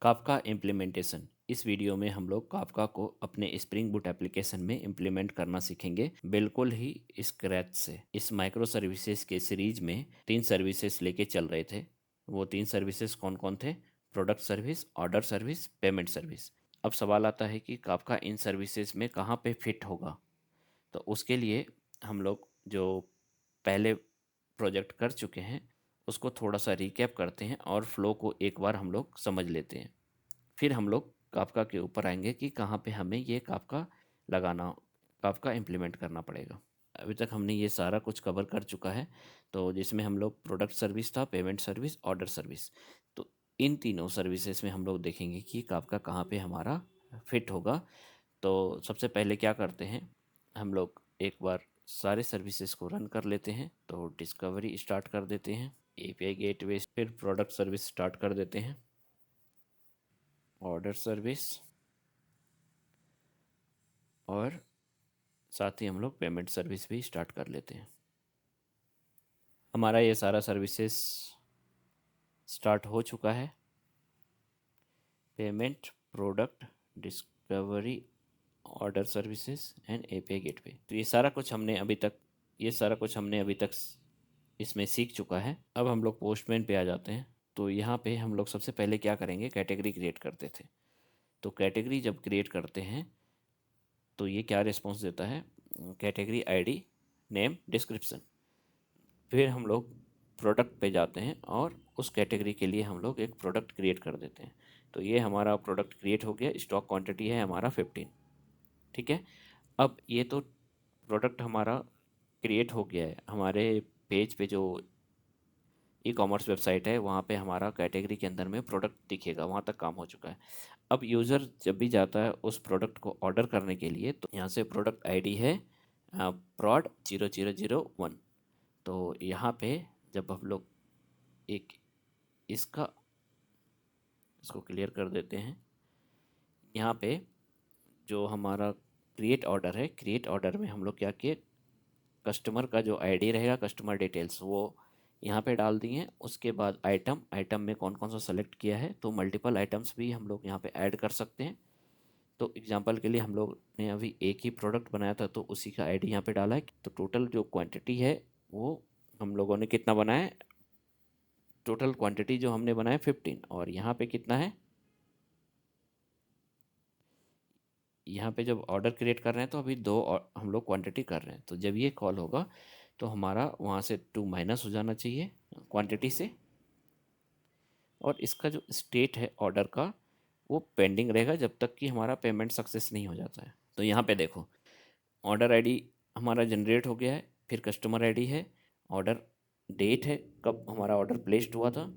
Kafka implementation. इस video में हम लोग काफका को अपने स्प्रिंग बूट एप्लीकेशन में इम्प्लीमेंट करना सीखेंगे, बिल्कुल ही स्क्रैच से। इस माइक्रो सर्विसेज के सीरीज में 3 सर्विसेज लेके चल रहे थे। वो 3 सर्विसेज कौन कौन थे? Product service, order service, payment service. अब सवाल आता है कि काफका इन सर्विसेज में कहाँ पे फिट होगा। तो उसके लिए हम लोग जो पहले प्रोजेक्ट कर चुके हैं उसको थोड़ा सा रिकैप करते हैं और फ्लो को एक बार हम लोग समझ लेते हैं। फिर हम लोग काफका के ऊपर आएंगे कि कहाँ पे हमें ये काफका लगाना, काफका इम्प्लीमेंट करना पड़ेगा। अभी तक हमने ये सारा कुछ कवर कर चुका है। तो जिसमें हम लोग प्रोडक्ट सर्विस था, पेमेंट सर्विस, ऑर्डर सर्विस। तो इन तीनों सर्विसेज में हम लोग देखेंगे कि काफका कहाँ पे हमारा फिट होगा। तो सबसे पहले क्या करते हैं, हम लोग एक बार सारे सर्विसेज को रन कर लेते हैं। तो डिस्कवरी स्टार्ट कर देते हैं, एपीआई गेटवे, फिर प्रोडक्ट सर्विस स्टार्ट कर देते हैं, ऑर्डर सर्विस, और साथ ही हम लोग पेमेंट सर्विस भी स्टार्ट कर लेते हैं। हमारा ये सारा सर्विसेज स्टार्ट हो चुका है। Payment, product, discovery, order services and API gateway. तो ये सारा कुछ हमने अभी तक इसमें सीख चुका है। अब हम लोग पोस्टमैन पे आ जाते हैं। तो यहाँ पे हम लोग सबसे पहले क्या करेंगे, कैटेगरी क्रिएट करते थे। तो कैटेगरी जब क्रिएट करते हैं तो ये क्या रिस्पॉन्स देता है? Category ID, name, description. फिर हम लोग प्रोडक्ट पे जाते हैं और उस कैटेगरी के लिए हम लोग एक प्रोडक्ट क्रिएट कर देते हैं। तो ये हमारा प्रोडक्ट क्रिएट हो गया। स्टॉक क्वांटिटी है हमारा 15। ठीक है। अब ये तो प्रोडक्ट हमारा क्रिएट हो गया है। हमारे पेज पे जो ई कॉमर्स वेबसाइट है वहाँ पे हमारा कैटेगरी के अंदर में प्रोडक्ट दिखेगा, वहाँ तक काम हो चुका है। अब यूज़र जब भी जाता है उस प्रोडक्ट को ऑर्डर करने के लिए, तो यहाँ से प्रोडक्ट आईडी है प्रॉड 0001। तो यहाँ पे जब हम लोग एक इसका इसको क्लियर कर देते हैं, यहाँ पे जो हमारा क्रिएट ऑर्डर है, क्रिएट ऑर्डर में हम लोग क्या किए, कस्टमर का जो आईडी रहेगा, कस्टमर डिटेल्स, वो यहाँ पे डाल दिए। उसके बाद आइटम, आइटम में कौन कौन सा सेलेक्ट किया है, तो मल्टीपल आइटम्स भी हम लोग यहाँ पे ऐड कर सकते हैं। तो एग्जांपल के लिए हम लोग ने अभी एक ही प्रोडक्ट बनाया था तो उसी का आईडी यहाँ पे डाला है। तो टोटल जो क्वांटिटी है वो हम लोगों ने कितना बनाया है, टोटल क्वांटिटी जो हमने बनाया 15। और यहाँ पे कितना है, यहाँ पे जब ऑर्डर क्रिएट कर रहे हैं तो अभी हम लोग क्वांटिटी कर रहे हैं। तो जब ये कॉल होगा तो हमारा वहाँ से 2 माइनस हो जाना चाहिए क्वांटिटी से। और इसका जो स्टेट है ऑर्डर का, वो पेंडिंग रहेगा जब तक कि हमारा पेमेंट सक्सेस नहीं हो जाता है। तो यहाँ पे देखो, ऑर्डर आईडी हमारा जनरेट हो गया है, फिर कस्टमर आईडी है, ऑर्डर डेट है कब हमारा ऑर्डर प्लेस्ड हुआ था,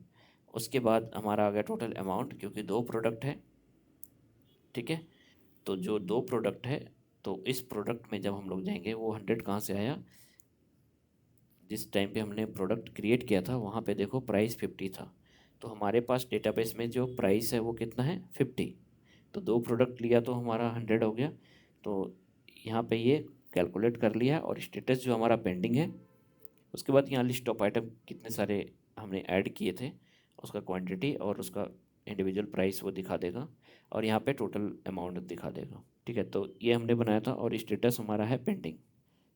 उसके बाद हमारा आ गया टोटल अमाउंट, क्योंकि 2 प्रोडक्ट है। ठीक है। तो जो 2 प्रोडक्ट है, तो इस प्रोडक्ट में जब हम लोग जाएंगे, वो 100 कहाँ से आया, जिस टाइम पे हमने प्रोडक्ट क्रिएट किया था वहाँ पे देखो प्राइस 50 था। तो हमारे पास डेटाबेस में जो प्राइस है वो कितना है, 50। तो 2 प्रोडक्ट लिया तो हमारा 100 हो गया। तो यहाँ पे ये कैलकुलेट कर लिया। और स्टेटस जो हमारा पेंडिंग है, उसके बाद यहाँ लिस्ट ऑफ आइटम कितने सारे हमने ऐड किए थे, उसका क्वांटिटी और उसका इंडिविजुअल प्राइस वो दिखा देगा। और यहाँ पे टोटल अमाउंट दिखा देगा। ठीक है। तो ये हमने बनाया था और स्टेटस हमारा है पेंडिंग।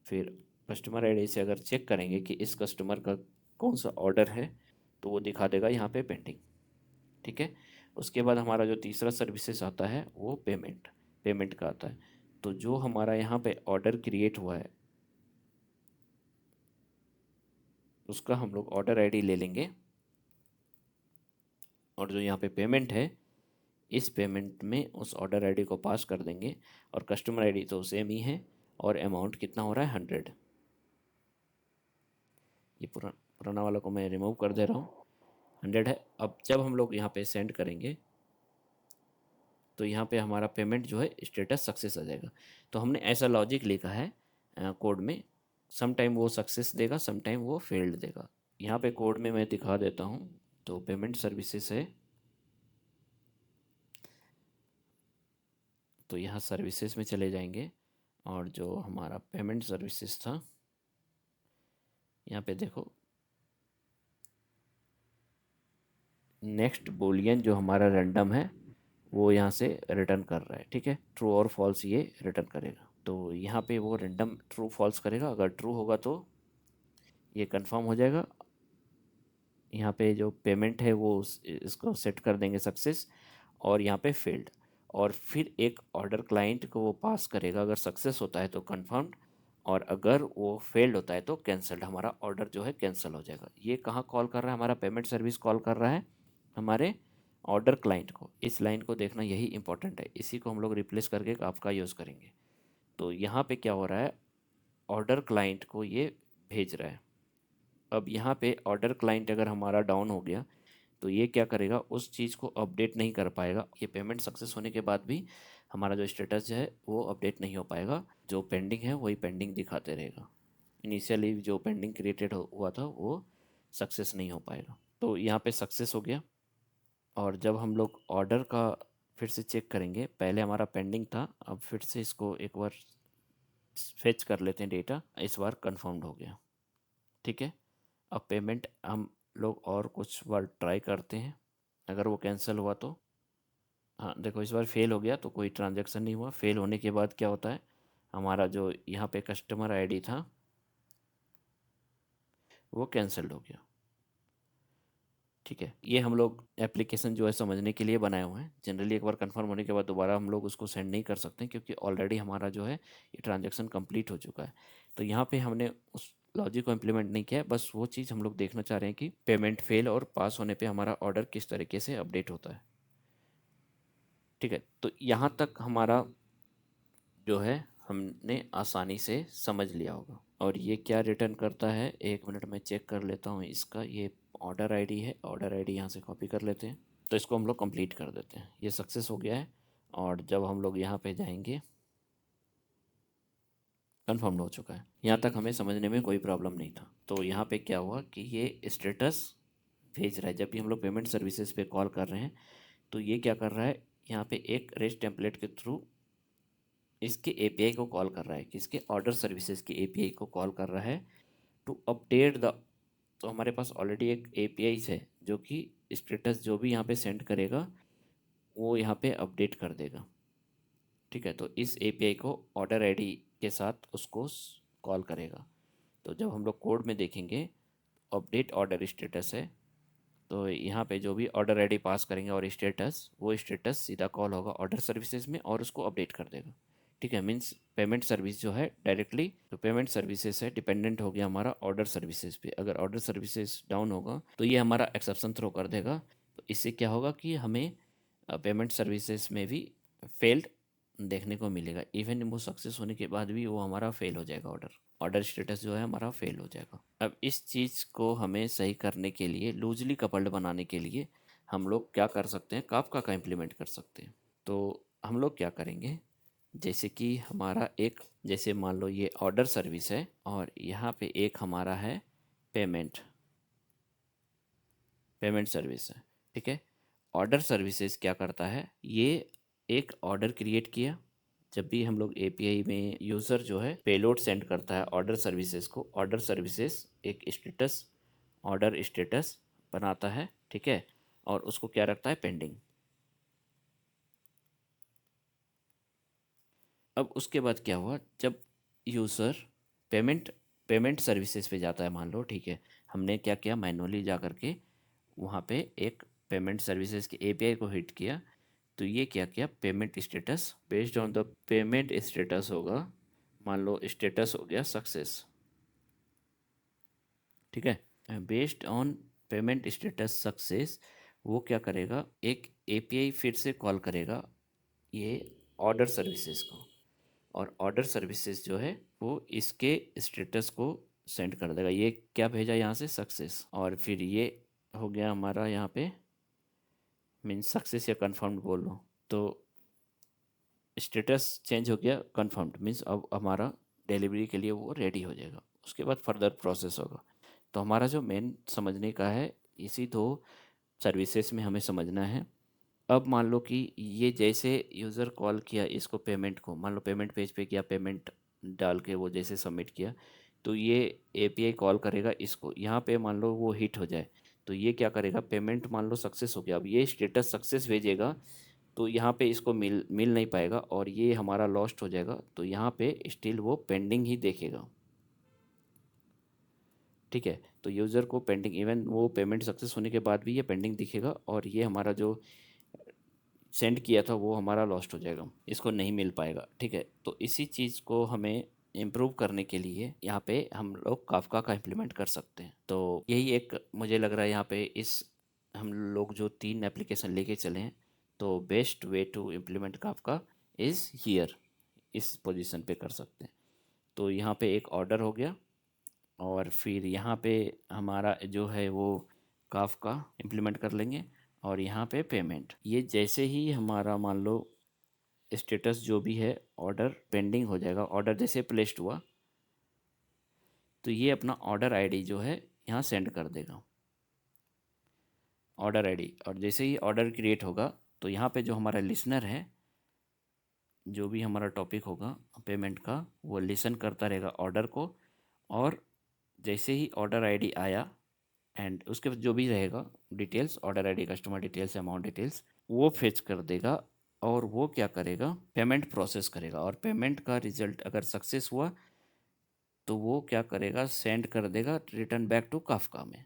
फिर कस्टमर आईडी से अगर चेक करेंगे कि इस कस्टमर का कौन सा ऑर्डर है, तो वो दिखा देगा यहाँ पे पेंडिंग। ठीक है। उसके बाद हमारा जो तीसरा सर्विसेज आता है वो पेमेंट, पेमेंट का आता है। तो जो हमारा यहाँ पे ऑर्डर क्रिएट हुआ है उसका हम लोग ऑर्डर आईडी ले लेंगे। और जो यहाँ पे पेमेंट है, इस पेमेंट में उस ऑर्डर आईडी को पास कर देंगे। और कस्टमर आईडी तो सेम ही है। और अमाउंट कितना हो रहा है, 100। ये पुराना वाला को मैं रिमूव कर दे रहा हूँ, 100 है। अब जब हम लोग यहाँ पे सेंड करेंगे तो यहाँ पे हमारा पेमेंट जो है स्टेटस सक्सेस आ जाएगा। तो हमने ऐसा लॉजिक लिखा है कोड में, सम टाइम वो सक्सेस देगा, सम टाइम वो फेल्ड देगा। यहाँ पे कोड में मैं दिखा देता हूँ। तो पेमेंट सर्विसेज है, तो यहाँ सर्विसेज में चले जाएंगे। और जो हमारा पेमेंट सर्विसेज था, यहाँ पे देखो नेक्स्ट बूलियन जो हमारा रैंडम है वो यहाँ से रिटर्न कर रहा है, ठीक है। ट्रू और फॉल्स ये रिटर्न करेगा। तो यहाँ पे वो रैंडम ट्रू फॉल्स करेगा, अगर ट्रू होगा तो ये कंफर्म हो जाएगा। यहाँ पे जो पेमेंट है वो इसको सेट कर देंगे सक्सेस, और यहाँ पे फेल्ड। और फिर एक ऑर्डर क्लाइंट को वो पास करेगा, अगर सक्सेस होता है तो कंफर्म्ड, और अगर वो फेल्ड होता है तो कैंसल्ड। हमारा ऑर्डर जो है कैंसिल हो जाएगा। ये कहाँ कॉल कर रहा है, हमारा पेमेंट सर्विस कॉल कर रहा है हमारे ऑर्डर क्लाइंट को। इस लाइन को देखना यही इंपॉर्टेंट है, इसी को हम लोग रिप्लेस करके आपका यूज़ करेंगे। तो यहाँ पे क्या हो रहा है, ऑर्डर क्लाइंट को ये भेज रहा है। अब यहाँ पे ऑर्डर क्लाइंट अगर हमारा डाउन हो गया तो ये क्या करेगा, उस चीज़ को अपडेट नहीं कर पाएगा। ये पेमेंट सक्सेस होने के बाद भी हमारा जो स्टेटस है वो अपडेट नहीं हो पाएगा। जो पेंडिंग है वही पेंडिंग दिखाते रहेगा। इनिशियली जो पेंडिंग क्रिएटेड हुआ था वो सक्सेस नहीं हो पाएगा। तो यहाँ पे सक्सेस हो गया। और जब हम लोग ऑर्डर का फिर से चेक करेंगे, पहले हमारा पेंडिंग था, अब फिर से इसको एक बार फेच कर लेते हैं डेटा। इस बार कंफर्म्ड हो गया, ठीक है। अब पेमेंट हम लोग और कुछ बार ट्राई करते हैं, अगर वो कैंसिल हुआ तो। हाँ देखो, इस बार फेल हो गया तो कोई ट्रांजैक्शन नहीं हुआ। फेल होने के बाद क्या होता है, हमारा जो यहाँ पे कस्टमर आईडी था वो कैंसिल्ड हो गया, ठीक है। ये हम लोग एप्लीकेशन जो है समझने के लिए बनाए हुए हैं। जनरली एक बार कंफर्म होने के बाद दोबारा हम लोग उसको सेंड नहीं कर सकते, क्योंकि ऑलरेडी हमारा जो है ये ट्रांजैक्शन कंप्लीट हो चुका है। तो यहाँ पे हमने उस लॉजिक को इम्प्लीमेंट नहीं किया है, बस वो चीज़ हम लोग देखना चाह रहे हैं कि पेमेंट फेल और पास होने पे हमारा ऑर्डर किस तरीके से अपडेट होता है, ठीक है। तो यहाँ तक हमारा जो है हमने आसानी से समझ लिया होगा। और ये क्या रिटर्न करता है, एक मिनट में चेक कर लेता हूँ इसका। ये ऑर्डर आईडी है, ऑर्डर आईडी यहाँ से कॉपी कर लेते हैं। तो इसको हम लोग कंप्लीट कर देते हैं। ये सक्सेस हो गया है। और जब हम लोग यहाँ पे जाएंगे, कन्फर्म हो चुका है। यहाँ तक हमें समझने में कोई प्रॉब्लम नहीं था। तो यहाँ पे क्या हुआ कि ये स्टेटस भेज रहा है। जब भी हम लोग पेमेंट सर्विसेज पे कॉल कर रहे हैं तो ये क्या कर रहा है, यहाँ पे एक रेस्ट टेम्पलेट के थ्रू इसके एपीआई को कॉल कर रहा है, किसके, ऑर्डर सर्विसेज के एपीआई को कॉल कर रहा है टू अपडेट द। तो हमारे पास ऑलरेडी एक एपीआई है जो कि स्टेटस जो भी यहाँ पे सेंड करेगा वो यहाँ पे अपडेट कर देगा, ठीक है। तो इस एपीआई को ऑर्डर आईडी के साथ उसको कॉल करेगा। तो जब हम लोग कोड में देखेंगे अपडेट ऑर्डर स्टेटस है, तो यहाँ पे जो भी ऑर्डर आईडी पास करेंगे और स्टेटस, वो स्टेटस सीधा कॉल होगा ऑर्डर सर्विसेज में और उसको अपडेट कर देगा, ठीक है। मीन्स पेमेंट सर्विस जो है डायरेक्टली जो पेमेंट सर्विसेज है डिपेंडेंट हो गया हमारा ऑर्डर सर्विसेज पे। अगर ऑर्डर सर्विसेज डाउन होगा तो ये हमारा एक्सेप्शन थ्रो कर देगा। तो इससे क्या होगा कि हमें पेमेंट सर्विसेज में भी फेल्ड देखने को मिलेगा। इवन वो सक्सेस होने के बाद भी वो हमारा फेल हो जाएगा, ऑर्डर ऑर्डर स्टेटस जो है हमारा फेल हो जाएगा। अब इस चीज़ को हमें सही करने के लिए, लूजली कपल्ड बनाने के लिए हम लोग क्या कर सकते हैं, काफका का इम्प्लीमेंट कर सकते हैं। तो हम लोग क्या करेंगे, जैसे कि हमारा एक, जैसे मान लो ये ऑर्डर सर्विस है और यहाँ पे एक हमारा है पेमेंट पेमेंट सर्विस है, ठीक है। ऑर्डर सर्विसेज क्या करता है, ये एक ऑर्डर क्रिएट किया। जब भी हम लोग एपीआई में यूज़र जो है पेलोड सेंड करता है ऑर्डर सर्विसेज को, ऑर्डर सर्विसेज एक स्टेटस, ऑर्डर स्टेटस बनाता है, ठीक है। और उसको क्या रखता है, पेंडिंग। अब उसके बाद क्या हुआ, जब यूज़र पेमेंट पेमेंट सर्विसेज पे जाता है, मान लो, ठीक है, हमने क्या किया, मैनुअली जा करके वहाँ पे एक पेमेंट सर्विसेज के एपीआई को हिट किया। तो ये क्या किया, payment status based on the payment status होगा, मान लो स्टेटस हो गया सक्सेस, ठीक है। Based on payment status success, वो क्या करेगा, एक एपीआई फिर से कॉल करेगा ये ऑर्डर सर्विसेज को। और ऑर्डर सर्विसेज जो है वो इसके स्टेटस को सेंड कर देगा। ये क्या भेजा यहाँ से, सक्सेस, और फिर ये हो गया हमारा यहाँ पे मीन्स सक्सेस या कंफर्म्ड बोल लो। तो स्टेटस चेंज हो गया, कंफर्म्ड मीन्स अब हमारा डिलीवरी के लिए वो रेडी हो जाएगा। उसके बाद फर्दर प्रोसेस होगा। तो हमारा जो मेन समझने का है, इसी दो सर्विसेज में हमें समझना है। अब मान लो कि ये जैसे यूज़र कॉल किया इसको, पेमेंट को, मान लो पेमेंट पेज पे किया, पेमेंट डाल के वो जैसे सबमिट किया, तो ये एपीआई कॉल करेगा इसको। यहाँ पे मान लो वो हिट हो जाए तो ये क्या करेगा, पेमेंट मान लो सक्सेस हो गया, अब ये स्टेटस सक्सेस भेजेगा, तो यहाँ पे इसको मिल मिल नहीं पाएगा और ये हमारा लॉस्ट हो जाएगा, तो यहाँ पे स्टिल वो पेंडिंग ही देखेगा। ठीक है, तो यूज़र को पेंडिंग, इवन वो पेमेंट सक्सेस होने के बाद भी ये पेंडिंग दिखेगा और ये हमारा जो सेंड किया था वो हमारा लॉस्ट हो जाएगा, इसको नहीं मिल पाएगा। ठीक है, तो इसी चीज़ को हमें इम्प्रूव करने के लिए यहाँ पे हम लोग काफका का इम्प्लीमेंट कर सकते हैं। तो यही एक मुझे लग रहा है यहाँ पे इस हम लोग जो 3 एप्लीकेशन लेके चले हैं, तो best way to implement Kafka is here, इस पोजीशन पे कर सकते हैं। तो यहाँ पे एक ऑर्डर हो गया और फिर यहाँ पे हमारा जो है वो काफका इम्प्लीमेंट कर लेंगे और यहाँ पे पेमेंट, ये जैसे ही हमारा मान लो स्टेटस जो भी है ऑर्डर पेंडिंग हो जाएगा, ऑर्डर जैसे प्लेस्ड हुआ तो ये अपना ऑर्डर आईडी जो है यहाँ सेंड कर देगा, ऑर्डर आईडी। और जैसे ही ऑर्डर क्रिएट होगा तो यहाँ पे जो हमारा लिसनर है, जो भी हमारा टॉपिक होगा पेमेंट का, वो लिसन करता रहेगा ऑर्डर को, और जैसे ही ऑर्डर आईडी आया एंड उसके बाद जो भी रहेगा details, order ID, customer details, amount details, वो फेच कर देगा और वो क्या करेगा, पेमेंट प्रोसेस करेगा। और पेमेंट का रिजल्ट अगर सक्सेस हुआ तो वो क्या करेगा, सेंड कर देगा रिटर्न बैक टू काफका में,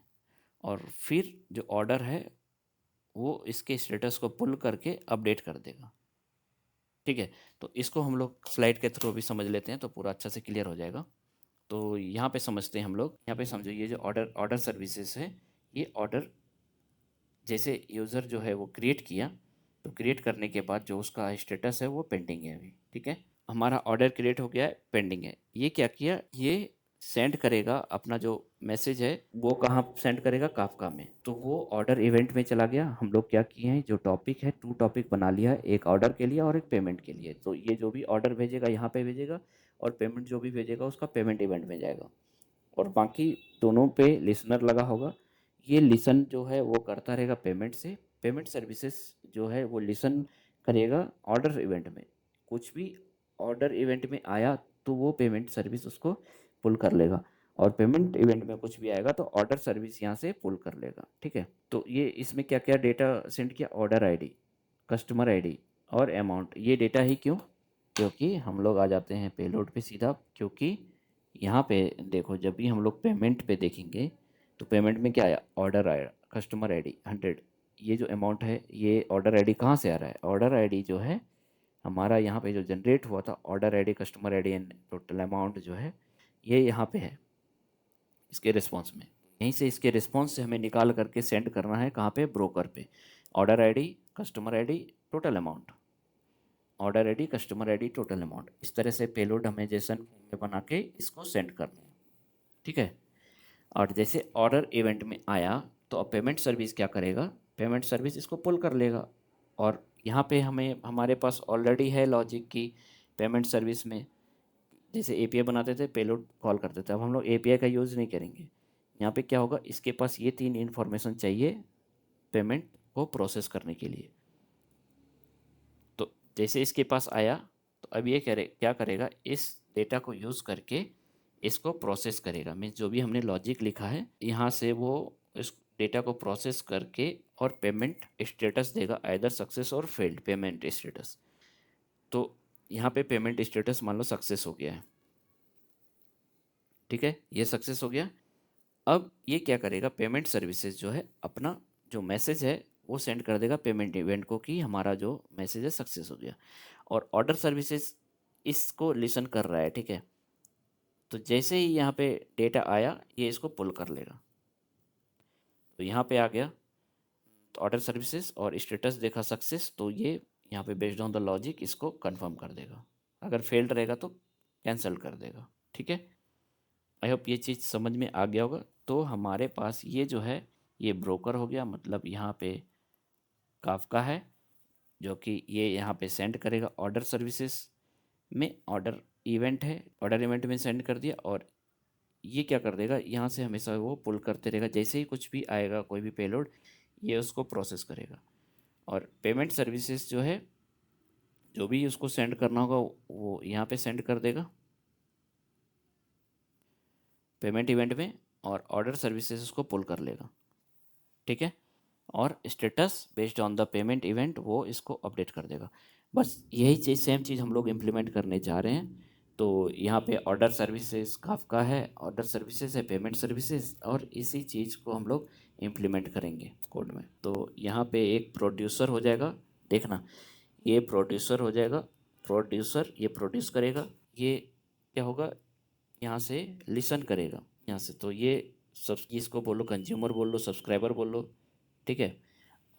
और फिर जो ऑर्डर है वो इसके स्टेटस को पुल करके अपडेट कर देगा। ठीक है, तो इसको हम लोग स्लाइड के थ्रू भी समझ लेते हैं तो पूरा अच्छा से क्लियर हो जाएगा। तो यहाँ पे समझते हैं हम लोग, यहाँ पे समझो ये जो ऑर्डर ऑर्डर सर्विसेज है, ये ऑर्डर जैसे यूज़र जो है वो क्रिएट किया, तो क्रिएट करने के बाद जो उसका स्टेटस है वो पेंडिंग है अभी। ठीक है, हमारा ऑर्डर क्रिएट हो गया है, पेंडिंग है, ये क्या किया, ये सेंड करेगा अपना जो मैसेज है वो कहाँ सेंड करेगा, काफका में। तो वो ऑर्डर इवेंट में चला गया, हम लोग क्या किए हैं, जो टॉपिक है 2 टॉपिक बना लिया है, एक ऑर्डर के लिए और एक पेमेंट के लिए। तो ये जो भी ऑर्डर भेजेगा यहाँ पे भेजेगा और पेमेंट जो भी भेजेगा उसका पेमेंट इवेंट में जाएगा, और बाकी दोनों पे लिसनर लगा होगा। ये लिसन जो है वो करता रहेगा पेमेंट से, पेमेंट सर्विसेज जो है वो लिसन करेगा ऑर्डर इवेंट में, कुछ भी ऑर्डर इवेंट में आया तो वो पेमेंट सर्विस उसको पुल कर लेगा, और पेमेंट इवेंट में कुछ भी आएगा तो ऑर्डर सर्विस यहाँ से पुल कर लेगा। ठीक है, तो ये इसमें क्या क्या डेटा सेंड किया, ऑर्डर आईडी, कस्टमर आईडी और अमाउंट, ये डेटा ही क्यों, क्योंकि हम लोग आ जाते हैं पेलोड पे सीधा, क्योंकि यहाँ पे देखो जब भी हम लोग पेमेंट पे देखेंगे तो पेमेंट में क्या आया, ऑर्डर आया, कस्टमर आईडी 100, ये जो अमाउंट है ये ऑर्डर आईडी कहाँ से आ रहा है, ऑर्डर आईडी जो है हमारा यहाँ पे जो जनरेट हुआ था, order ID, customer ID and total amount जो है ये यहाँ पे है इसके रिस्पॉन्स में। यहीं से इसके रिस्पॉन्स से हमें निकाल करके सेंड करना है कहाँ पे, ब्रोकर पे, order ID, customer ID, total amount, order ID, customer ID, total amount, इस तरह से पेलोड हमें जेसन में बना के इसको सेंड करना है। ठीक है, और जैसे ऑर्डर इवेंट में आया तो अब पेमेंट सर्विस क्या करेगा, पेमेंट सर्विस इसको पुल कर लेगा, और यहाँ पे हमें हमारे पास ऑलरेडी है लॉजिक की पेमेंट सर्विस में, जैसे एपीआई बनाते थे पेलोड कॉल करते थे, अब हम लोग एपीआई का यूज़ नहीं करेंगे। यहाँ पे क्या होगा, इसके पास ये 3 इन्फॉर्मेशन चाहिए पेमेंट को प्रोसेस करने के लिए। तो जैसे इसके पास आया तो अब ये क्या करेगा, इस डेटा को यूज़ करके इसको प्रोसेस करेगा, मीन्स जो भी हमने लॉजिक लिखा है यहाँ से वो इस डेटा को प्रोसेस करके और पेमेंट स्टेटस देगा, आइदर सक्सेस और फेल्ड पेमेंट स्टेटस। तो यहाँ पे पेमेंट स्टेटस मान लो सक्सेस हो गया है। ठीक है, ये सक्सेस हो गया। अब ये क्या करेगा, पेमेंट सर्विसेज जो है अपना जो मैसेज है वो सेंड कर देगा पेमेंट इवेंट को कि हमारा जो मैसेज है सक्सेस हो गया, और ऑर्डर सर्विसेज इसको लिसन कर रहा है। ठीक है, तो जैसे ही यहाँ पे डेटा आया ये इसको पुल कर लेगा, तो यहाँ पे आ गया, तो ऑर्डर सर्विसेज और स्टेटस देखा सक्सेस, तो ये यहाँ पे बेस्ड ऑन द लॉजिक इसको कंफर्म कर देगा, अगर फेल्ड रहेगा तो कैंसिल कर देगा। ठीक है, आई होप ये चीज़ समझ में आ गया होगा। तो हमारे पास ये जो है ये ब्रोकर हो गया, मतलब यहाँ पे काफका है जो कि ये यहाँ पे सेंड करेगा ऑर्डर सर्विसेज में, ऑर्डर इवेंट है, ऑर्डर इवेंट में सेंड कर दिया, और ये क्या कर देगा, यहाँ से हमेशा वो पुल करते रहेगा, जैसे ही कुछ भी आएगा कोई भी पेलोड ये उसको प्रोसेस करेगा। और पेमेंट सर्विसेज जो है जो भी उसको सेंड करना होगा वो यहाँ पे सेंड कर देगा पेमेंट इवेंट में, और ऑर्डर सर्विसेज उसको पुल कर लेगा। ठीक है। और status based on the payment event वो इसको अपडेट कर देगा। बस यही चीज़, सेम चीज़ हम लोग इम्प्लीमेंट करने जा रहे हैं। तो यहाँ पे ऑर्डर सर्विसेज काफका है, ऑर्डर सर्विसेज है, पेमेंट सर्विसेज, और इसी चीज़ को हम लोग इम्प्लीमेंट करेंगे कोड में। तो यहाँ पे एक प्रोड्यूसर हो जाएगा, देखना ये प्रोड्यूसर हो जाएगा। प्रोड्यूसर ये प्रोड्यूस करेगा, ये क्या होगा, यहाँ से लिसन करेगा यहाँ से। तो ये सब, इसको बोलो कंज्यूमर बोल लो, सब्सक्राइबर बोल लो, ठीक है।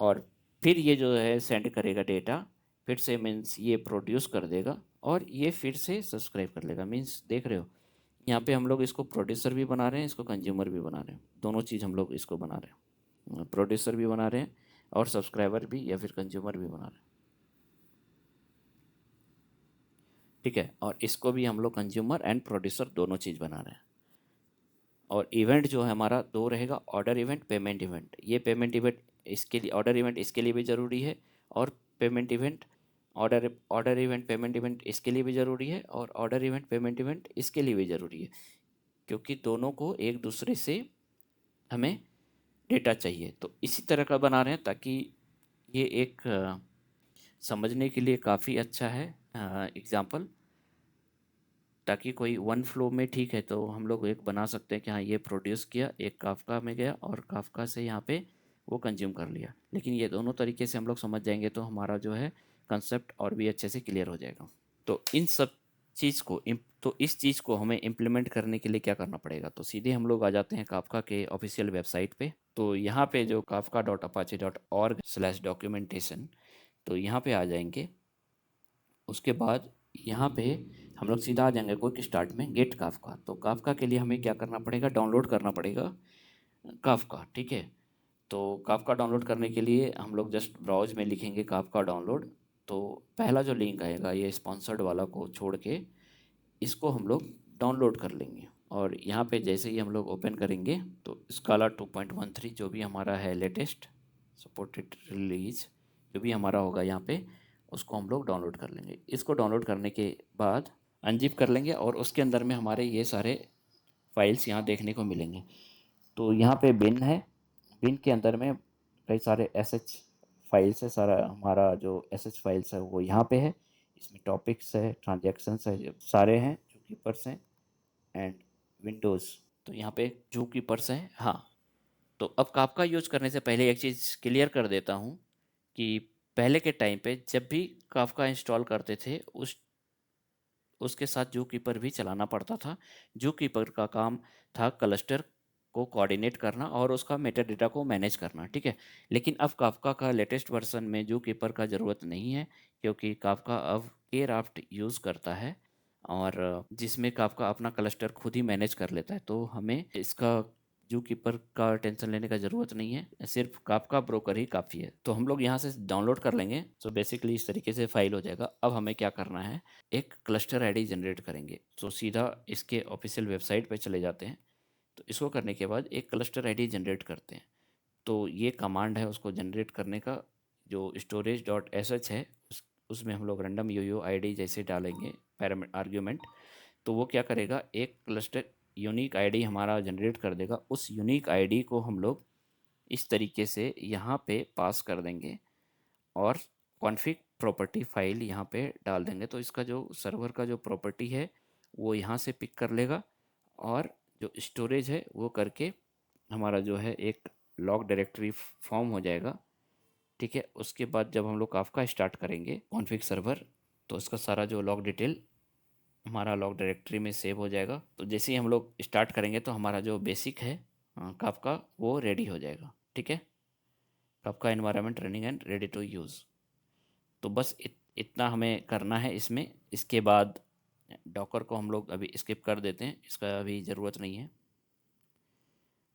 और फिर ये जो है सेंड करेगा डेटा, फिर से मीन्स ये प्रोड्यूस कर देगा और ये फिर से सब्सक्राइब कर लेगा। मीन्स देख रहे हो, यहाँ पे हम लोग इसको प्रोड्यूसर भी बना रहे हैं, इसको कंज्यूमर भी बना रहे हैं, दोनों चीज़ हम लोग इसको बना रहे हैं। प्रोड्यूसर भी बना रहे हैं और सब्सक्राइबर भी या फिर कंज्यूमर भी बना रहे हैं, ठीक है। और इसको भी हम लोग कंज्यूमर एंड प्रोड्यूसर दोनों चीज़ बना रहे हैं। और इवेंट जो है हमारा दो रहेगा, ऑर्डर इवेंट, पेमेंट इवेंट। ये पेमेंट इवेंट इसके लिए, ऑर्डर इवेंट इसके लिए भी ज़रूरी है, और payment event, order order event payment event इसके लिए भी ज़रूरी है, और ऑर्डर इवेंट पेमेंट इवेंट इसके लिए भी ज़रूरी है। क्योंकि दोनों को एक दूसरे से हमें डेटा चाहिए। तो इसी तरह का बना रहे हैं ताकि ये एक समझने के लिए काफ़ी अच्छा है एग्ज़ाम्पल। ताकि कोई वन फ्लो में, ठीक है, तो हम लोग एक बना सकते हैं कि हाँ ये प्रोड्यूस किया, एक काफका में गया और काफका से यहाँ पे वो कंज्यूम कर लिया। लेकिन ये दोनों तरीके से हम लोग समझ जाएंगे तो हमारा जो है कंसेप्ट और भी अच्छे से क्लियर हो जाएगा। तो इन सब चीज़ को तो इस चीज़ को हमें इम्प्लीमेंट करने के लिए क्या करना पड़ेगा, तो सीधे हम लोग आ जाते हैं काफका के ऑफिशियल वेबसाइट पे। तो यहाँ पे जो kafka.apache.org/documentation, तो यहाँ पे आ जाएंगे। उसके बाद यहाँ पे हम लोग सीधा आ जाएंगे क्विक स्टार्ट में, गेट काफका। तो काफका के लिए हमें क्या करना पड़ेगा, डाउनलोड करना पड़ेगा काफका, ठीक है। तो काफका डाउनलोड करने के लिए हम लोग जस्ट ब्राउज में लिखेंगे काफका डाउनलोड। तो पहला जो लिंक आएगा ये स्पॉन्सर्ड वाला को छोड़ के इसको हम लोग डाउनलोड कर लेंगे। और यहाँ पे जैसे ही हम लोग ओपन करेंगे तो स्काला 2.13 जो भी हमारा है लेटेस्ट सपोर्टेड रिलीज, जो भी हमारा होगा यहाँ पे, उसको हम लोग डाउनलोड कर लेंगे। इसको डाउनलोड करने के बाद अनजिप कर लेंगे और उसके अंदर में हमारे ये सारे फाइल्स यहाँ देखने को मिलेंगे। तो यहाँ पे बिन है, बिन के अंदर में कई सारे एस एच फाइल्स है। सारा हमारा जो एस एच फाइल्स है वो यहाँ पे है। इसमें टॉपिक्स है, ट्रांजैक्शंस है, जो सारे हैं, जो कीपर्स हैं एंड विंडोज़। तो यहाँ पे जो कीपर्स हैं, हाँ। तो अब काफका यूज करने से पहले एक चीज़ क्लियर कर देता हूँ कि पहले के टाइम पे जब भी काफका इंस्टॉल करते थे उसके साथ जू कीपर भी चलाना पड़ता था। जू कीपर का काम था क्लस्टर को कोऑर्डिनेट करना और उसका मेटा डेटा को मैनेज करना, ठीक है। लेकिन अब काफका का लेटेस्ट वर्जन में जू कीपर का ज़रूरत नहीं है, क्योंकि काफका अब केराफ्ट यूज़ करता है, और जिसमें काफका अपना क्लस्टर खुद ही मैनेज कर लेता है। तो हमें इसका जू कीपर का टेंशन लेने का ज़रूरत नहीं है, सिर्फ काफका ब्रोकर ही काफ़ी है। तो हम लोग यहाँ से डाउनलोड कर लेंगे। तो बेसिकली इस तरीके से फाइल हो जाएगा। अब हमें क्या करना है, एक क्लस्टर आईडी जनरेट करेंगे। तो सीधा इसके ऑफिशियल वेबसाइट पे चले जाते हैं। तो इसको करने के बाद एक क्लस्टर आईडी जनरेट करते हैं। तो ये कमांड है उसको जनरेट करने का, जो storage.sh है उसमें हम लोग रैंडम यूयू आईडी जैसे डालेंगे पैरामीटर आर्ग्यूमेंट। तो वो क्या करेगा, एक क्लस्टर यूनिक आईडी हमारा जनरेट कर देगा। उस यूनिक आईडी को हम लोग इस तरीके से यहाँ पे पास कर देंगे और कॉन्फ़िग प्रॉपर्टी फाइल यहाँ पे डाल देंगे। तो इसका जो सर्वर का जो प्रॉपर्टी है वो यहाँ से पिक कर लेगा, और जो स्टोरेज है वो करके हमारा जो है एक लॉग डायरेक्टरी फॉर्म हो जाएगा, ठीक है। उसके बाद जब हम लोग काफका स्टार्ट करेंगे कॉन्फ़िग सर्वर, तो इसका सारा जो लॉग डिटेल हमारा लॉग डायरेक्टरी में सेव हो जाएगा। तो जैसे ही हम लोग स्टार्ट करेंगे तो हमारा जो बेसिक है काफका वो रेडी हो जाएगा, ठीक है। Kafka environment running and ready to use. तो बस इतना हमें करना है इसमें। इसके बाद डॉकर को हम लोग अभी स्किप कर देते हैं, इसका अभी ज़रूरत नहीं है।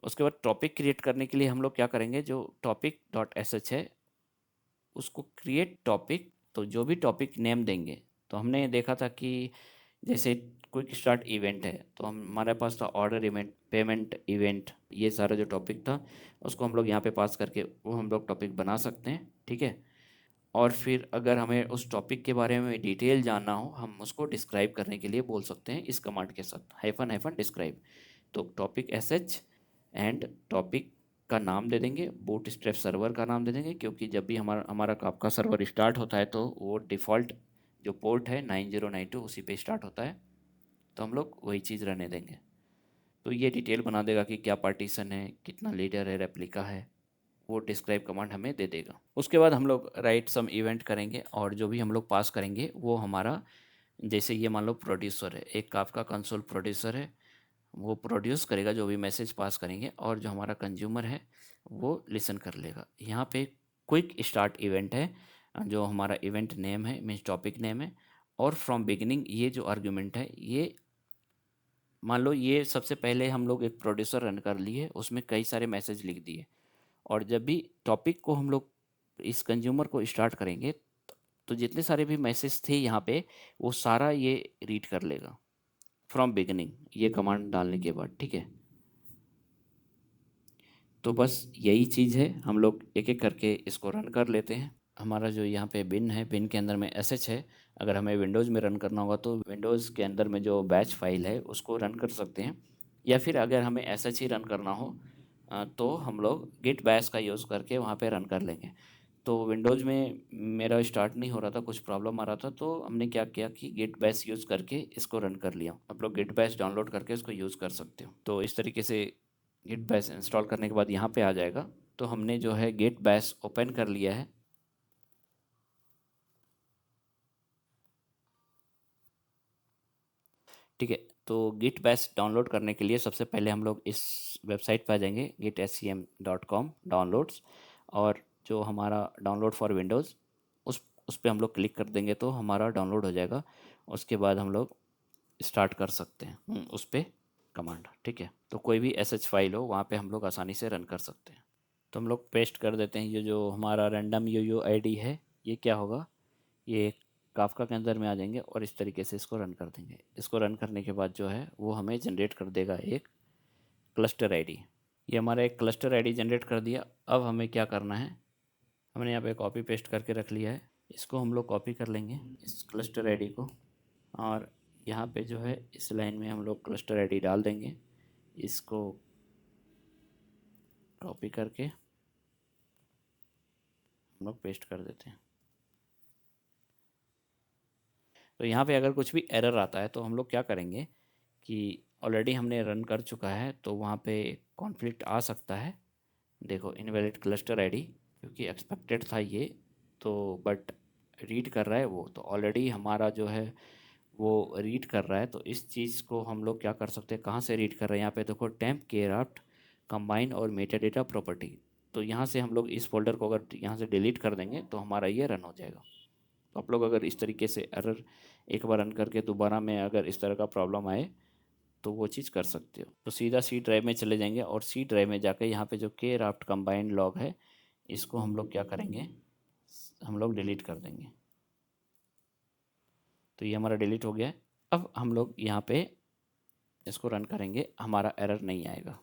उसके बाद टॉपिक क्रिएट करने के लिए हम लोग क्या करेंगे, जो टॉपिक डॉट एस एच है उसको क्रिएट टॉपिक। तो जो भी टॉपिक नेम देंगे, तो हमने देखा था कि जैसे क्विक स्टार्ट इवेंट है तो हमारे पास था ऑर्डर इवेंट, पेमेंट इवेंट, ये सारा जो टॉपिक था उसको हम लोग यहाँ पे पास करके वो हम लोग टॉपिक बना सकते हैं, ठीक है। और फिर अगर हमें उस टॉपिक के बारे में डिटेल जानना हो, हम उसको डिस्क्राइब करने के लिए बोल सकते हैं इस कमांड के साथ, हाइफन हाइफन डिस्क्राइब। तो topic S H and topic का नाम दे देंगे, बूटस्ट्रैप सर्वर का नाम दे देंगे, क्योंकि जब भी हमारा हमारा काफका सर्वर स्टार्ट होता है तो वो डिफ़ॉल्ट जो पोर्ट है 9092 उसी पे स्टार्ट होता है, तो हम लोग वही चीज़ रहने देंगे। तो ये डिटेल बना देगा कि क्या पार्टीशन है, कितना लीडर है, रेप्लिका है, वो डिस्क्राइब कमांड हमें दे देगा। उसके बाद हम लोग राइट सम इवेंट करेंगे और जो भी हम लोग पास करेंगे वो हमारा, जैसे ये मान लो प्रोड्यूसर है, एक काफका कंसोल प्रोड्यूसर है, वो प्रोड्यूस करेगा जो भी मैसेज पास करेंगे, और जो हमारा कंज्यूमर है वो लिसन कर लेगा। यहाँ पे क्विक स्टार्ट इवेंट है, जो हमारा इवेंट नेम है, मीन्स टॉपिक नेम है, और फ्रॉम बिगिनिंग ये जो आर्ग्यूमेंट है, ये मान लो ये सबसे पहले हम लोग एक प्रोड्यूसर रन कर लिए, उसमें कई सारे मैसेज लिख दिए, और जब भी टॉपिक को हम लोग इस कंज्यूमर को स्टार्ट करेंगे तो जितने सारे भी मैसेज थे यहाँ पे वो सारा ये रीड कर लेगा फ्रॉम बिगिनिंग, ये कमांड डालने के बाद। ठीक है, तो बस यही चीज़ है, हम लोग एक एक करके इसको रन कर लेते हैं। हमारा जो यहाँ पे बिन है, बिन के अंदर में एसएच है। अगर हमें विंडोज़ में रन करना होगा तो विंडोज़ के अंदर में जो बैच फाइल है उसको रन कर सकते हैं, या फिर अगर हमें एसएच ही रन करना हो तो हम लोग गिट बैश का यूज़ करके वहाँ पे रन कर लेंगे। तो विंडोज़ में मेरा स्टार्ट नहीं हो रहा था, कुछ प्रॉब्लम आ रहा था, तो हमने क्या किया कि गिट बैश यूज़ करके इसको रन कर लिया। आप लोग गिट बैश डाउनलोड करके इसको यूज़ कर सकते हो। तो इस तरीके से गिट बैश इंस्टॉल करने के बाद यहाँ पे आ जाएगा, तो हमने जो है गिट बैश ओपन कर लिया है। ठीक है, तो गिट बैश डाउनलोड करने के लिए सबसे पहले हम लोग इस वेबसाइट पर आ जाएंगे, gitscm.com डाउनलोड्स, और जो हमारा डाउनलोड फॉर विंडोज़, उस पर हम लोग क्लिक कर देंगे तो हमारा डाउनलोड हो जाएगा। उसके बाद हम लोग स्टार्ट कर सकते हैं उस पर कमांड। ठीक है, तो कोई भी एसएच फाइल हो वहाँ पे हम लोग आसानी से रन कर सकते हैं। तो हम लोग पेस्ट कर देते हैं, ये जो हमारा रैंडम यू आईडी है, ये क्या होगा, ये काफका के अंदर में आ जाएंगे और इस तरीके से इसको रन कर देंगे। इसको रन करने के बाद जो है वो हमें जनरेट कर देगा एक क्लस्टर आईडी। ये हमारा एक क्लस्टर आईडी जनरेट कर दिया। अब हमें क्या करना है, हमने यहाँ पे कॉपी पेस्ट करके रख लिया है, इसको हम लोग कॉपी कर लेंगे इस क्लस्टर आईडी को, और यहाँ पे जो है इस लाइन में हम लोग क्लस्टर आईडी डाल देंगे। इसको कॉपी करके हम लोग पेस्ट कर देते हैं। तो यहाँ पे अगर कुछ भी एरर आता है तो हम लोग क्या करेंगे कि ऑलरेडी हमने रन कर चुका है तो वहाँ पे कॉन्फ्लिक्ट आ सकता है। देखो इनवैलिड क्लस्टर आईडी, क्योंकि एक्सपेक्टेड था ये, तो बट रीड कर रहा है वो, तो ऑलरेडी हमारा जो है वो रीड कर रहा है। तो इस चीज़ को हम लोग क्या कर सकते हैं, कहाँ से रीड कर रहे हैं, यहाँ पे देखो टेम्प केराफ्ट कंबाइन और मेटाडेटा प्रॉपर्टी। तो यहाँ से हम लोग इस फोल्डर को अगर यहाँ से डिलीट कर देंगे तो हमारा ये रन हो जाएगा। तो आप लोग अगर इस तरीके से एरर एक बार रन करके दोबारा में अगर इस तरह का प्रॉब्लम आए तो वो चीज़ कर सकते हो। तो सीधा सी ड्राइव में चले जाएंगे और सी ड्राइव में जाके यहाँ पे जो के राफ्ट कंबाइंड लॉग है इसको हम लोग क्या करेंगे, हम लोग डिलीट कर देंगे। तो ये हमारा डिलीट हो गया है। अब हम लोग यहाँ पे इसको रन करेंगे, हमारा एरर नहीं आएगा।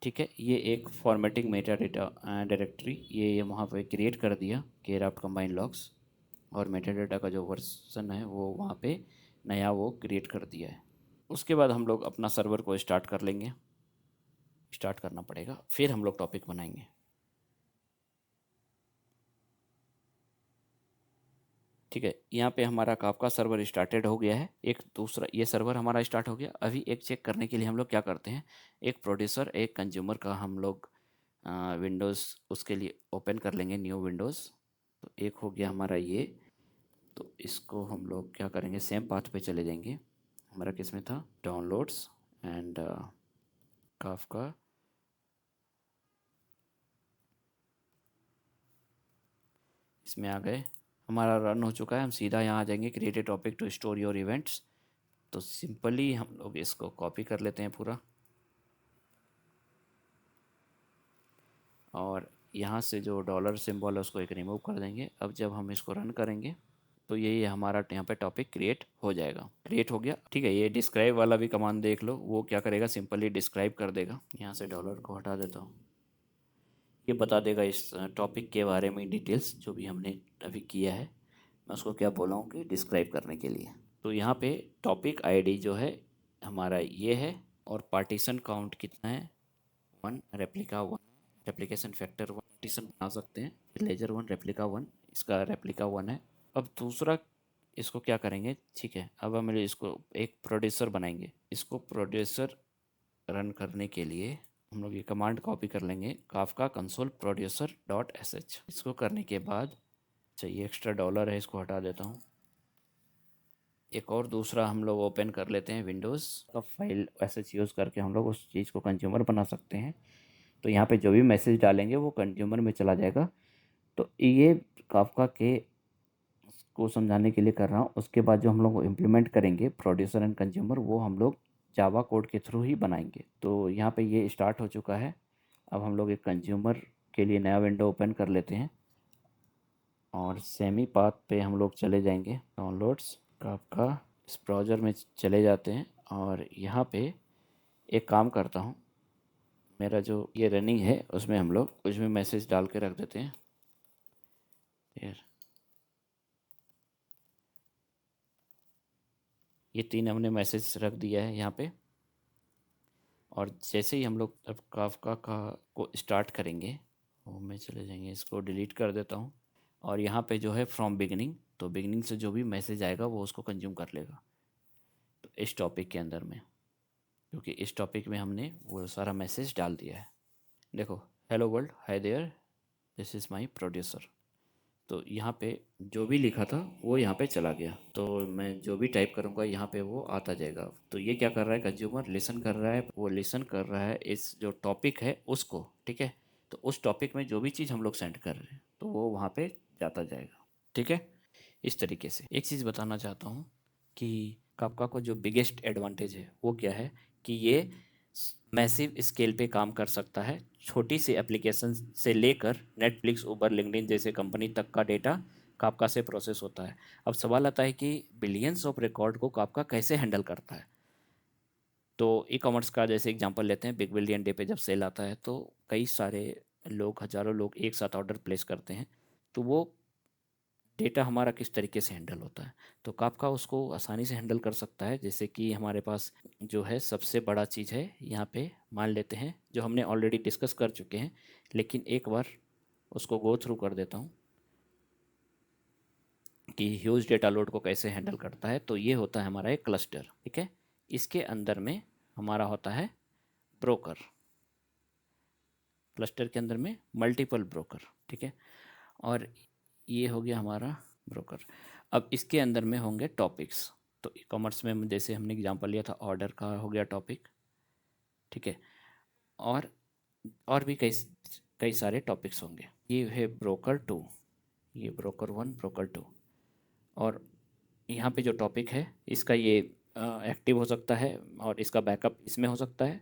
ठीक है, ये एक फॉर्मेटिंग मेटा डेटा डायरेक्टरी ये वहाँ पे क्रिएट कर दिया, के राफ्ट कंबाइंड लॉग्स, और मेटा डेटा का जो वर्जन है वो वहाँ पे नया वो क्रिएट कर दिया है। उसके बाद हम लोग अपना सर्वर को स्टार्ट कर लेंगे, स्टार्ट करना पड़ेगा, फिर हम लोग टॉपिक बनाएंगे। ठीक है, यहाँ पे हमारा काफका सर्वर स्टार्टेड हो गया है। एक दूसरा ये सर्वर हमारा स्टार्ट हो गया। अभी एक चेक करने के लिए हम लोग क्या करते हैं, एक प्रोड्यूसर एक कंज्यूमर का हम लोग विंडोज़ उसके लिए ओपन कर लेंगे, न्यू विंडोज़। तो एक हो गया हमारा ये, तो इसको हम लोग क्या करेंगे, सेम पाथ पे चले जाएंगे। हमारा किस में था, डाउनलोड्स एंड काफका, इसमें आ गए। हमारा रन हो चुका है, हम सीधा यहाँ आ जाएंगे create a topic to store your events. तो सिंपली हम लोग इसको कॉपी कर लेते हैं पूरा, और यहाँ से जो डॉलर सिंबल है उसको एक रिमूव कर देंगे। अब जब हम इसको रन करेंगे तो यही हमारा यहाँ पे टॉपिक क्रिएट हो जाएगा। क्रिएट हो गया। ठीक है, ये डिस्क्राइब वाला भी कमांड देख लो, वो क्या करेगा, सिंपली डिस्क्राइब कर देगा। यहाँ से डॉलर को हटा देता हूँ, ये बता देगा इस टॉपिक के बारे में डिटेल्स जो भी हमने अभी किया है। मैं उसको क्या बोला हूँ कि डिस्क्राइब करने के लिए। तो यहाँ पे टॉपिक आईडी जो है हमारा ये है, और पार्टीशन काउंट कितना है, 1, रेप्लिका 1, रेप्लिकेशन फैक्टर 1 पार्टीशन बना सकते हैं, लेजर 1, रेप्लिका 1, इसका रेप्लिका 1 है। अब दूसरा इसको क्या करेंगे, ठीक है, अब हम इसको एक प्रोड्यूसर बनाएंगे। इसको प्रोड्यूसर रन करने के लिए हम लोग ये कमांड कॉपी कर लेंगे, Kafka console producer dot sh। इसको करने के बाद चाहिए एक्स्ट्रा डॉलर है, इसको हटा देता हूँ। एक और दूसरा हम लोग ओपन कर लेते हैं विंडोज़ का फाइल sh यूज़ करके हम लोग उस चीज़ को कंज्यूमर बना सकते हैं। तो यहाँ पे जो भी मैसेज डालेंगे वो कंज्यूमर में चला जाएगा। तो ये काफका के को समझाने के लिए कर रहा हूँ। उसके बाद जो हम लोग इम्प्लीमेंट करेंगे प्रोड्यूसर एंड कंज्यूमर, वो हम लोग जावा कोड के थ्रू ही बनाएंगे। तो यहाँ पे ये स्टार्ट हो चुका है। अब हम लोग एक कंज्यूमर के लिए नया विंडो ओपन कर लेते हैं और सेमी पाथ पे हम लोग चले जाएंगे। डाउनलोड्स काफका, इस ब्राउज़र में चले जाते हैं और यहाँ पे एक काम करता हूँ, मेरा जो ये रनिंग है उसमें हम लोग कुछ भी मैसेज डाल के रख देते हैं। फिर ये 3 हमने मैसेज रख दिया है यहाँ पे। और जैसे ही हम लोग अब काफका का को स्टार्ट करेंगे, होम में चले जाएंगे, इसको डिलीट कर देता हूँ। और यहाँ पे जो है फ्रॉम बिगिनिंग, तो बिगिनिंग से जो भी मैसेज आएगा वो उसको कंज्यूम कर लेगा। तो इस टॉपिक के अंदर में, क्योंकि इस टॉपिक में हमने वो सारा मैसेज डाल दिया है। देखो, hello world, hi there, this is my producer. तो यहाँ पे जो भी लिखा था वो यहाँ पे चला गया। तो मैं जो भी टाइप करूँगा यहाँ पे वो आता जाएगा। तो ये क्या कर रहा है, कंज्यूमर लिसन कर रहा है, वो लिसन कर रहा है इस जो टॉपिक है उसको, ठीक है। तो उस टॉपिक में जो भी चीज़ हम लोग सेंड कर रहे हैं तो वो वहाँ पे जाता जाएगा, ठीक है। इस तरीके से एक चीज़ बताना चाहता हूँ कि काफका को जो बिगेस्ट एडवांटेज है वो क्या है कि ये मैसिव स्केल पे काम कर सकता है। छोटी सी एप्लीकेशन से लेकर नेटफ्लिक्स, उबर, लिंक्डइन जैसे कंपनी तक का डेटा काफका से प्रोसेस होता है। अब सवाल आता है कि बिलियंस ऑफ रिकॉर्ड को काफका कैसे हैंडल करता है। तो ई कॉमर्स का जैसे एग्जांपल लेते हैं, बिग बिलियन डे पे जब सेल आता है तो कई सारे लोग, हज़ारों लोग एक साथ ऑर्डर प्लेस करते हैं। तो वो डेटा हमारा किस तरीके से हैंडल होता है, तो काफका उसको आसानी से हैंडल कर सकता है। जैसे कि हमारे पास जो है सबसे बड़ा चीज़ है यहाँ पे, मान लेते हैं जो हमने ऑलरेडी डिस्कस कर चुके हैं, लेकिन एक बार उसको गो थ्रू कर देता हूँ कि ह्यूज डेटा लोड को कैसे हैंडल करता है। तो ये होता है हमारा एक क्लस्टर, ठीक है। इसके अंदर में हमारा होता है ब्रोकर, क्लस्टर के अंदर में मल्टीपल ब्रोकर, ठीक है। और ये हो गया हमारा ब्रोकर। अब इसके अंदर में होंगे टॉपिक्स। तो ई कॉमर्स में जैसे हमने एग्जांपल लिया था, ऑर्डर का हो गया टॉपिक, ठीक है। और और भी कई कई सारे टॉपिक्स होंगे। ये है ब्रोकर 2, ये ब्रोकर 1, ब्रोकर 2। और यहाँ पे जो टॉपिक है इसका ये एक्टिव हो सकता है और इसका बैकअप इसमें हो सकता है,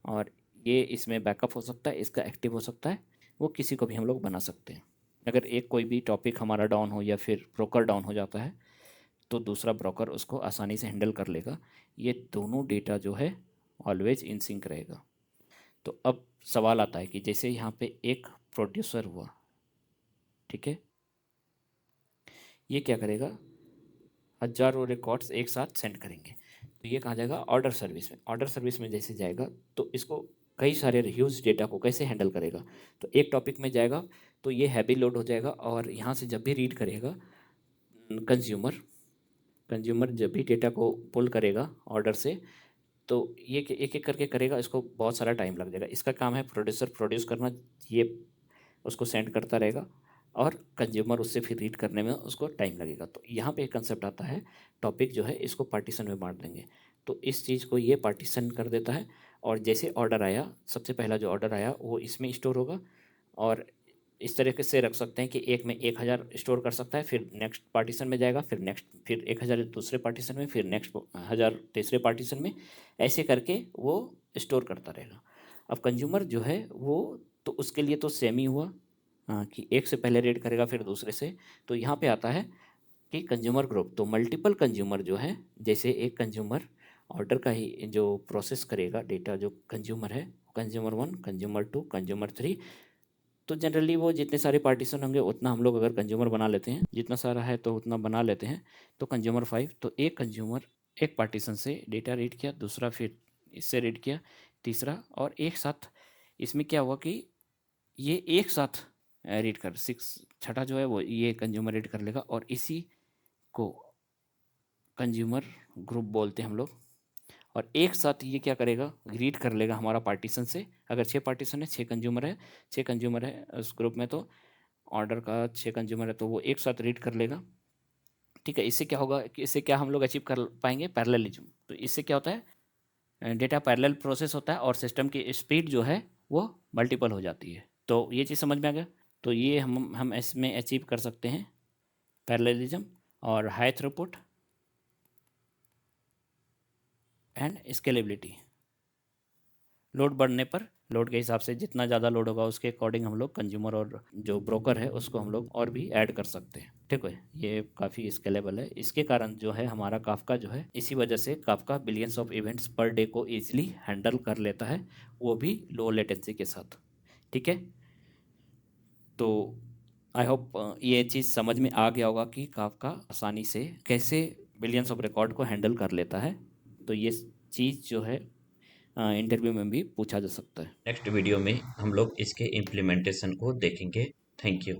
और ये इसमें बैकअप हो सकता है, इसका एक्टिव हो सकता है। वो किसी को भी हम लोग बना सकते हैं। अगर एक कोई भी टॉपिक हमारा डाउन हो या फिर ब्रोकर डाउन हो जाता है तो दूसरा ब्रोकर उसको आसानी से हैंडल कर लेगा। ये दोनों डेटा जो है ऑलवेज इन सिंक रहेगा। तो अब सवाल आता है कि जैसे यहाँ पे एक प्रोड्यूसर हुआ, ठीक है, ये क्या करेगा, हजारों रिकॉर्ड्स एक साथ सेंड करेंगे। तो ये कहाँ जाएगा, ऑर्डर सर्विस में। ऑर्डर सर्विस में जैसे जाएगा तो इसको कई सारे ह्यूज डेटा को कैसे हैंडल करेगा। तो एक टॉपिक में जाएगा तो ये हैवी लोड हो जाएगा, और यहाँ से जब भी रीड करेगा कंज्यूमर, कंज्यूमर जब भी डेटा को पुल करेगा ऑर्डर से, तो ये एक एक करके करेगा, इसको बहुत सारा टाइम लग जाएगा। इसका काम है प्रोड्यूसर प्रोड्यूस करना, ये उसको सेंड करता रहेगा, और कंज्यूमर उससे फिर रीड करने में उसको टाइम लगेगा। तो यहाँ पे एक कंसेप्ट आता है, टॉपिक जो है इसको पार्टीशन में बांट देंगे। तो इस चीज़ को ये पार्टीशन कर देता है, और जैसे ऑर्डर आया, सबसे पहला जो ऑर्डर आया वो इसमें स्टोर होगा। और इस तरीके से रख सकते हैं कि एक में 1000 स्टोर कर सकता है, फिर नेक्स्ट पार्टीशन में जाएगा, फिर नेक्स्ट, फिर 1000 दूसरे पार्टीशन में, फिर नेक्स्ट 1000 तीसरे पार्टीशन में, ऐसे करके वो स्टोर करता रहेगा। अब कंज्यूमर जो है वो, तो उसके लिए तो सेम ही हुआ, हाँ, कि एक से पहले रीड करेगा फिर दूसरे से। तो यहाँ पे आता है कि कंज्यूमर ग्रुप, तो मल्टीपल कंज्यूमर जो है, जैसे एक कंज्यूमर ऑर्डर का ही जो प्रोसेस करेगा डेटा, जो कंज्यूमर है, कंज्यूमर 1, कंज्यूमर 2, कंज्यूमर 3। तो जनरली वो जितने सारे पार्टीशन होंगे उतना हम लोग अगर कंज्यूमर बना लेते हैं, जितना सारा है तो उतना बना लेते हैं। तो कंज्यूमर 5, तो एक कंज्यूमर एक पार्टीशन से डेटा रीड किया, दूसरा फिर इससे रीड किया। तीसरा और एक साथ इसमें क्या हुआ कि ये एक साथ रीड कर सिक्स, छठा जो है वो ये कंज्यूमर रीड कर लेगा और इसी को कंज्यूमर ग्रुप बोलते हैं हम लोग। और एक साथ ये क्या करेगा, रीड कर लेगा हमारा पार्टीशन से। अगर 6 पार्टीशन है, 6 कंज्यूमर है, 6 कंज्यूमर है उस ग्रुप में, तो ऑर्डर का 6 कंज्यूमर है तो वो एक साथ रीड कर लेगा। ठीक है, इससे क्या होगा कि इससे क्या हम लोग अचीव कर पाएंगे, पैरेललिज्म। तो इससे क्या होता है, डेटा पैरेलल प्रोसेस होता है और सिस्टम की स्पीड जो है वो मल्टीपल हो जाती है। तो ये चीज़ समझ में आ गया। तो ये हम इसमें अचीव कर सकते हैं पैरेललिज्म और high throughput and scalability. Load बढ़ने पर, लोड के हिसाब से जितना ज़्यादा लोड होगा उसके अकॉर्डिंग हम लोग कंज्यूमर और जो ब्रोकर है उसको हम लोग और भी ऐड कर सकते हैं। ठीक है, ये काफ़ी स्केलेबल है। इसके कारण जो है हमारा काफका जो है, इसी वजह से Kafka billions of events per day को ईजिली हैंडल कर लेता है, वो भी लो लेटेंसी के साथ। ठीक है, तो आई होप ये चीज़ समझ में आ गया होगा कि काफका आसानी से कैसे बिलियंस ऑफ रिकॉर्ड को हैंडल कर लेता है। तो ये चीज़ जो है इंटरव्यू में भी पूछा जा सकता है। नेक्स्ट वीडियो में हम लोग इसके इम्प्लीमेंटेशन को देखेंगे। Thank you.